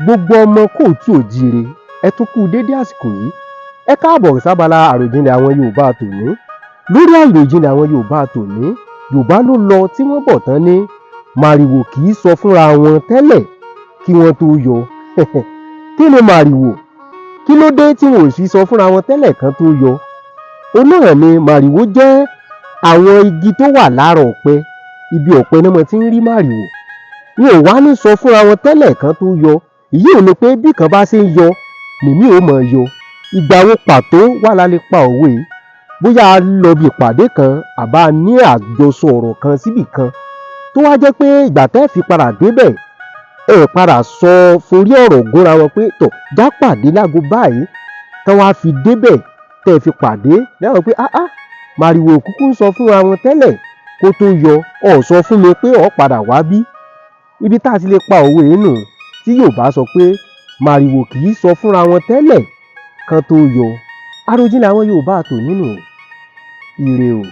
Gbogbo ọmọ kóòtù òjíire ẹ tún kú dédé àsìkò yìí. Ẹ káàbọ̀ sábàlá àròjinlẹ̀ àwọn Yorùbá tòní. Lórí àròjinlẹ̀ àwọn Yorùbá tòní, Yorùbá ló lọ tí wọ́n bọ̀ tán ní màrìwò kì í sọ fúnra wọn tẹ́lẹ̀ kí wọ́n tó yọ. Kí ni màrìwò? Kí ló dé tí wọn ò sì sọ fúnra wọn tẹ́lẹ̀ kan tó yọ? Òun náà ni màrìwò jẹ́ àwọn igi tó wà lára ọ̀pẹ. Ibi ọ̀pẹ náà ti ń rí màrìwò. Wọn ò wá ní sọ fúnra wọn tẹ́lẹ̀ kan tó yọ. Èyí ò ní pé bí kan bá ṣe ń yọ nìmí ò mọ̀ yọ. Ìgbà wo pàtó wà la lè pa òwe? Bóyá a lọ bí ìpàdé kan àbá ní àjọsọ ọ̀rọ̀ kan síbì kan tó wá jẹ́ pé ìgbà tẹ́ fi padà débẹ̀ ẹ padà sọ forí ọ̀rọ̀ gúnra wọn pé tọ̀ já pàdé lágo báyìí tán wá fi débẹ̀ tẹ́ fi pàdé lẹ́wọ̀n pé màrìwò kúkú ń sọ fúnra wọn tẹ́lẹ̀ kó tó yọ ọ̀ sọ fún mi pé ọ̀ padà wá bí. Ibi tá a ti lè pa òwe nù tí Yorùbá sọ pé màrìwò kì í sọ fúnra wọn tẹ́lẹ̀ kan tó yọ. Àròjinlẹ̀ àwọn Yorùbá tòní nù. Ire o.